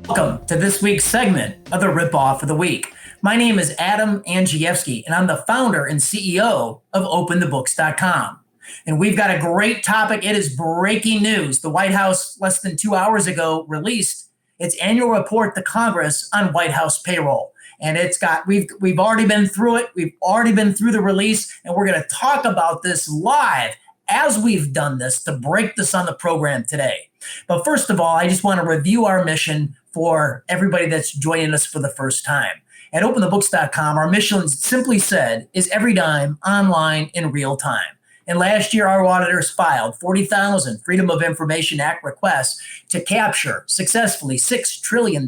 Welcome to this week's segment of the Ripoff of the Week. My name is Adam Andrzejewski, and I'm the founder and CEO of OpenTheBooks.com. And we've got a great topic. It is breaking news. The White House, less than 2 hours ago, released its annual report to Congress on White House payroll. And we've already been through it. We've already been through the release, and we're going to talk about this live as we've done this to break this on the program today. But first of all, I just want to review our mission for everybody that's joining us for the first time. At OpenTheBooks.com, our mission, simply said, is every dime online in real time. And last year, our auditors filed 40,000 Freedom of Information Act requests to capture successfully $6 trillion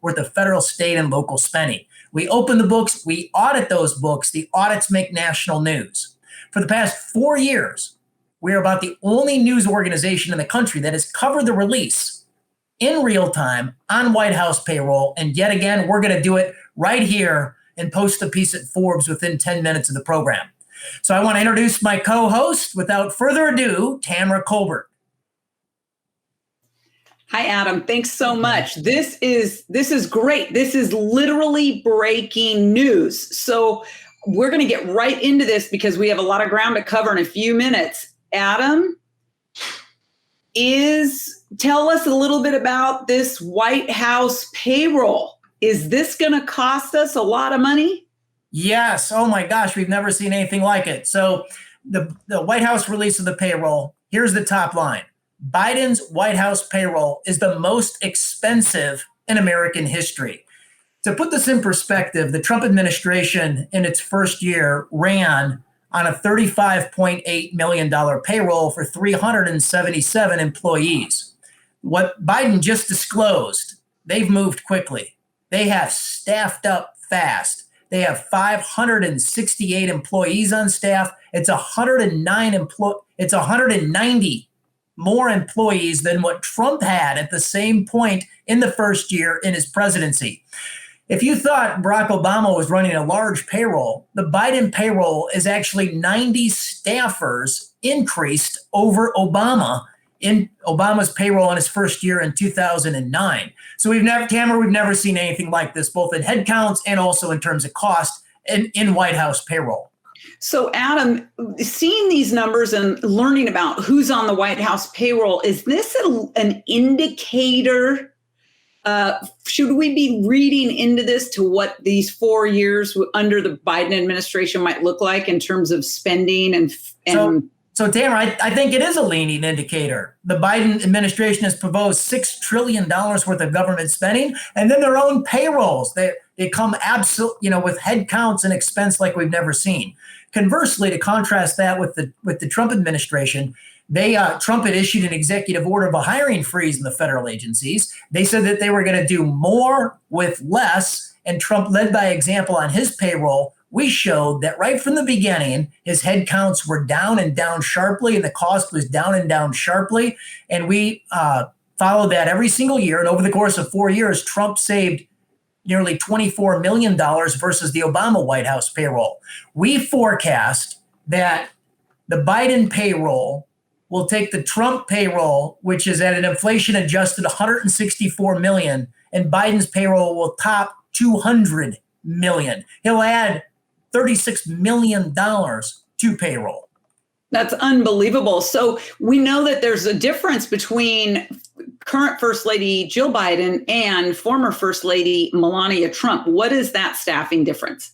worth of federal, state, and local spending. We open the books, we audit those books, the audits make national news. For the past 4 years, we are about the only news organization in the country that has covered the release in real time on White House payroll. And yet again, we're going to do it right here and post the piece at Forbes within 10 minutes of the program. So I want to introduce my co-host, without further ado, Tamara Colbert. Hi, Adam. Thanks so much. This is great. This is literally breaking news. So we're going to get right into this because we have a lot of ground to cover in a few minutes. Adam, tell us a little bit about this White House payroll. Is this going to cost us a lot of money? Yes. Oh my gosh, we've never seen anything like it. So the White House release of the payroll, here's the top line. Biden's White House payroll is the most expensive in American history. To put this in perspective, the Trump administration in its first year ran on a $35.8 million payroll for 377 employees. What Biden just disclosed, they've moved quickly. They have staffed up fast. They have 568 employees on staff. It's 190 more employees than what Trump had at the same point in the first year in his presidency. If you thought Barack Obama was running a large payroll, the Biden payroll is actually 90 staffers increased over Obama in Obama's payroll in his first year in 2009. So we've never seen anything like this, both in headcounts and also in terms of cost in White House payroll. So Adam, seeing these numbers and learning about who's on the White House payroll, is this an indicator? Should we be reading into this to what these 4 years under the Biden administration might look like in terms of spending and So Tamara, I think it is a leading indicator. The Biden administration has proposed $6 trillion worth of government spending, and then their own payrolls. They come with head counts and expense like we've never seen. Conversely, to contrast that with the Trump administration, Trump had issued an executive order of a hiring freeze in the federal agencies. They said that they were going to do more with less, and Trump led by example on his payroll. We showed that right from the beginning, his head counts were down and down sharply, and the cost was down and down sharply. And we followed that every single year. And over the course of 4 years, Trump saved nearly $24 million versus the Obama White House payroll. We forecast that the Biden payroll will take the Trump payroll, which is at an inflation-adjusted $164 million, and Biden's payroll will top $200 million. He'll add $36 million to payroll. That's unbelievable. So we know that there's a difference between current First Lady Jill Biden and former First Lady Melania Trump. What is that staffing difference?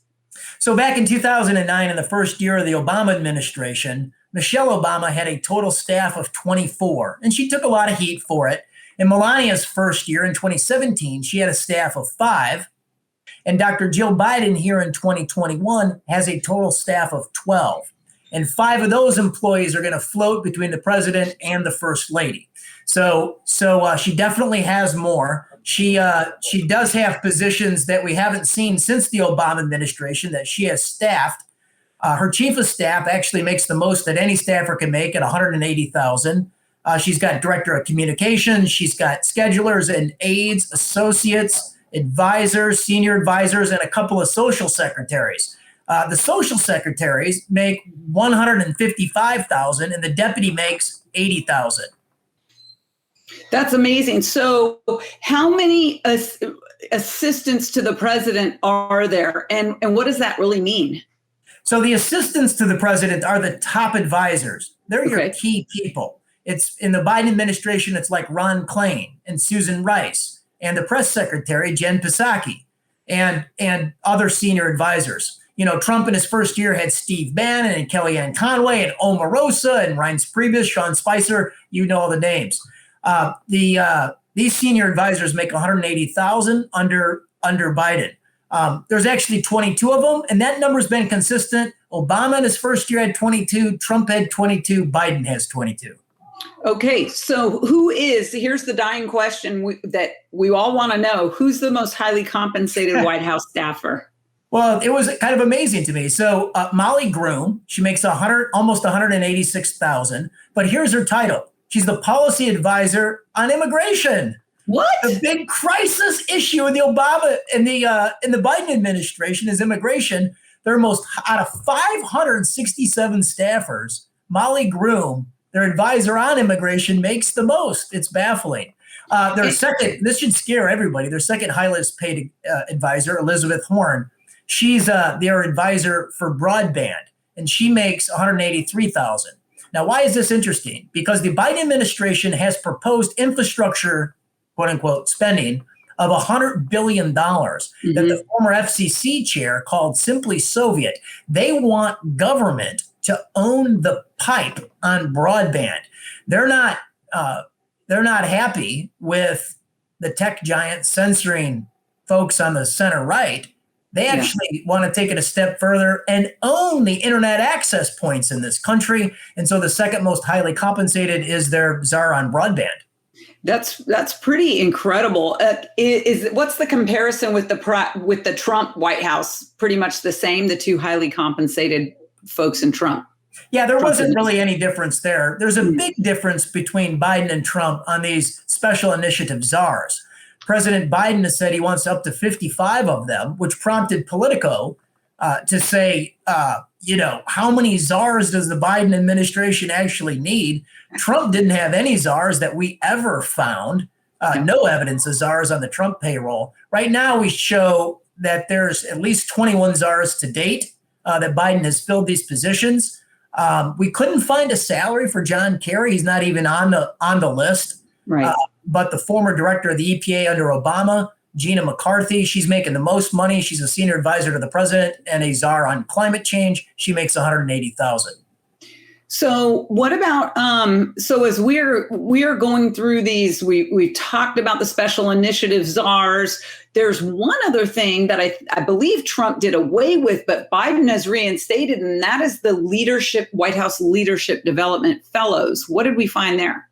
So back in 2009, in the first year of the Obama administration, Michelle Obama had a total staff of 24, and she took a lot of heat for it. In Melania's first year in 2017, she had a staff of 5. And Dr. Jill Biden here in 2021 has a total staff of 12. And 5 of those employees are going to float between the president and the first lady. So she definitely has more. She does have positions that we haven't seen since the Obama administration that she has staffed. Her chief of staff actually makes the most that any staffer can make at $180,000. She's got director of communications. She's got schedulers and aides, associates, advisors, senior advisors, and a couple of social secretaries. The social secretaries make $155,000, and the deputy makes $80,000. That's amazing. So, how many assistants to the president are there, and what does that really mean? So the assistants to the president are the top advisors. They're your key people. It's in the Biden administration, it's like Ron Klain and Susan Rice and the press secretary, Jen Psaki, and other senior advisors. You know, Trump in his first year had Steve Bannon and Kellyanne Conway and Omarosa and Reince Priebus, Sean Spicer. You know all the names. These senior advisors make $180,000 under Biden. There's actually 22 of them, and that number's been consistent. Obama in his first year had 22, Trump had 22, Biden has 22. Okay, so here's the dying question that we all want to know, who's the most highly compensated White House staffer? Well, it was kind of amazing to me. So Molly Groom, she makes almost $186,000, but here's her title. She's the policy advisor on immigration. What? The big crisis issue in the Obama in the Biden administration is immigration. They're most out of 567 staffers. Molly Groom, their advisor on immigration, makes the most. It's baffling. Their second, this should scare everybody. Their second highest paid advisor, Elizabeth Horn, she's their advisor for broadband, and she makes $183,000. Now, why is this interesting? Because the Biden administration has proposed infrastructure, quote unquote, spending of $100 billion that the former FCC chair called simply Soviet. They want government to own the pipe on broadband. They're not happy with the tech giant censoring folks on the center right. They actually want to take it a step further and own the internet access points in this country. And so the second most highly compensated is their czar on broadband. That's pretty incredible. What's the comparison with the Trump White House? Pretty much the same, the two highly compensated folks in Trump. Yeah, there wasn't really any difference there. There's a big difference between Biden and Trump on these special initiative czars. President Biden has said he wants up to 55 of them, which prompted Politico to say, how many czars does the Biden administration actually need? Trump didn't have any czars that we ever found. No evidence of czars on the Trump payroll. Right now, we show that there's at least 21 czars to date that Biden has filled these positions. We couldn't find a salary for John Kerry. He's not even on the list. Right. But the former director of the EPA under Obama, Gina McCarthy, she's making the most money. She's a senior advisor to the president and a czar on climate change. She makes $180,000. So what about so as we're going through these, we've talked about the special initiative czars. There's one other thing that I believe Trump did away with, but Biden has reinstated, and that is the White House Leadership Development Fellows. What did we find there?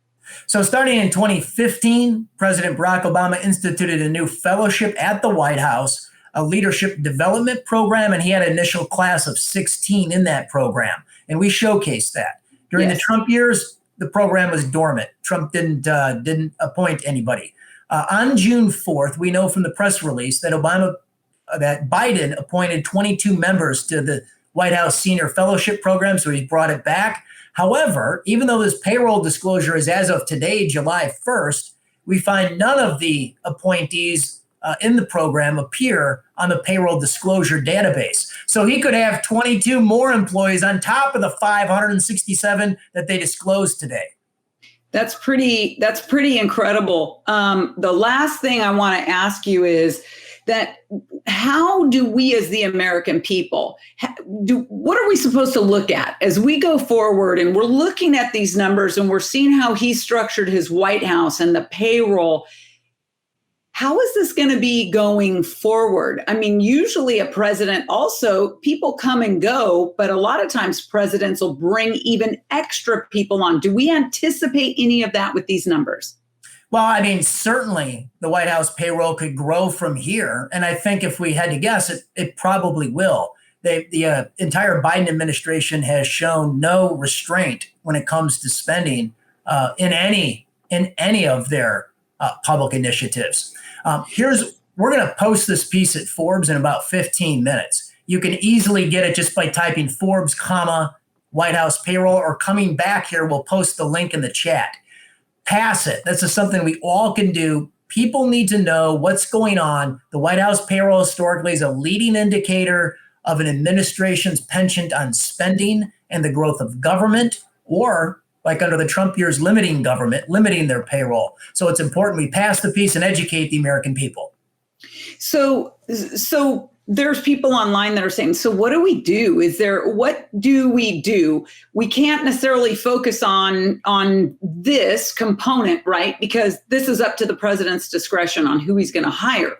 So starting in 2015, President Barack Obama instituted a new fellowship at the White House, a leadership development program, and he had an initial class of 16 in that program. And we showcased that. During the Trump years, the program was dormant. Trump didn't appoint anybody. On June 4th, we know from the press release that Biden appointed 22 members to the White House Senior Fellowship Program, so he brought it back. However, even though this payroll disclosure is as of today, July 1st, we find none of the appointees in the program appear on the payroll disclosure database. So he could have 22 more employees on top of the 567 that they disclosed today. That's pretty incredible. The last thing I want to ask you is that how do we as the American people, what are we supposed to look at as we go forward and we're looking at these numbers and we're seeing how he structured his White House and the payroll? How is this going to be going forward? I mean, usually a president also, people come and go, but a lot of times presidents will bring even extra people on. Do we anticipate any of that with these numbers? Well, I mean, certainly the White House payroll could grow from here. And I think if we had to guess, it probably will. The entire Biden administration has shown no restraint when it comes to spending in any of their public initiatives. We're going to post this piece at Forbes in about 15 minutes. You can easily get it just by typing Forbes, White House payroll, or coming back here, we'll post the link in the chat. pass it. This is something we all can do. People need to know what's going on. The White House payroll historically is a leading indicator of an administration's penchant on spending and the growth of government, or like under the Trump years, limiting government, limiting their payroll. So it's important we pass the piece and educate the American people. So there's people online that are saying, so what do we do? What do we do? We can't necessarily focus on this component, right? Because this is up to the president's discretion on who he's going to hire.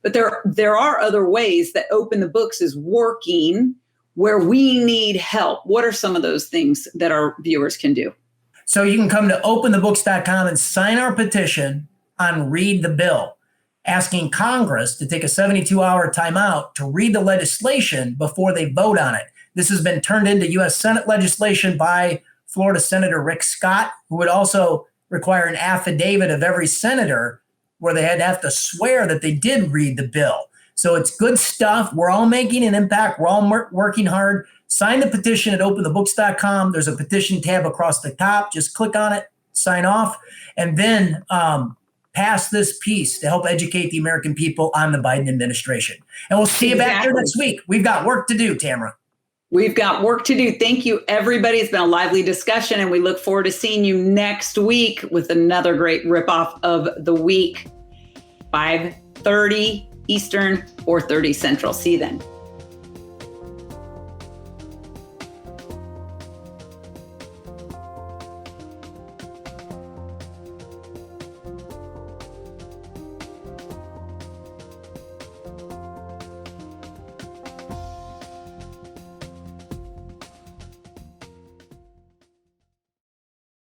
But there are other ways that Open the Books is working where we need help. What are some of those things that our viewers can do? So you can come to openthebooks.com and sign our petition on Read the Bill, asking Congress to take a 72-hour timeout to read the legislation before they vote on it. This has been turned into U.S. Senate legislation by Florida Senator Rick Scott, who would also require an affidavit of every senator where they had to have to swear that they did read the bill. So it's good stuff. We're all making an impact. We're all working hard. Sign the petition at openthebooks.com. There's a petition tab across the top. Just click on it, sign off, and then pass this piece to help educate the American people on the Biden administration. And we'll see you back here next week. We've got work to do, Tamara. We've got work to do. Thank you, everybody. It's been a lively discussion, and we look forward to seeing you next week with another great ripoff of the week. 5:30 Eastern, 4:30 Central. See you then.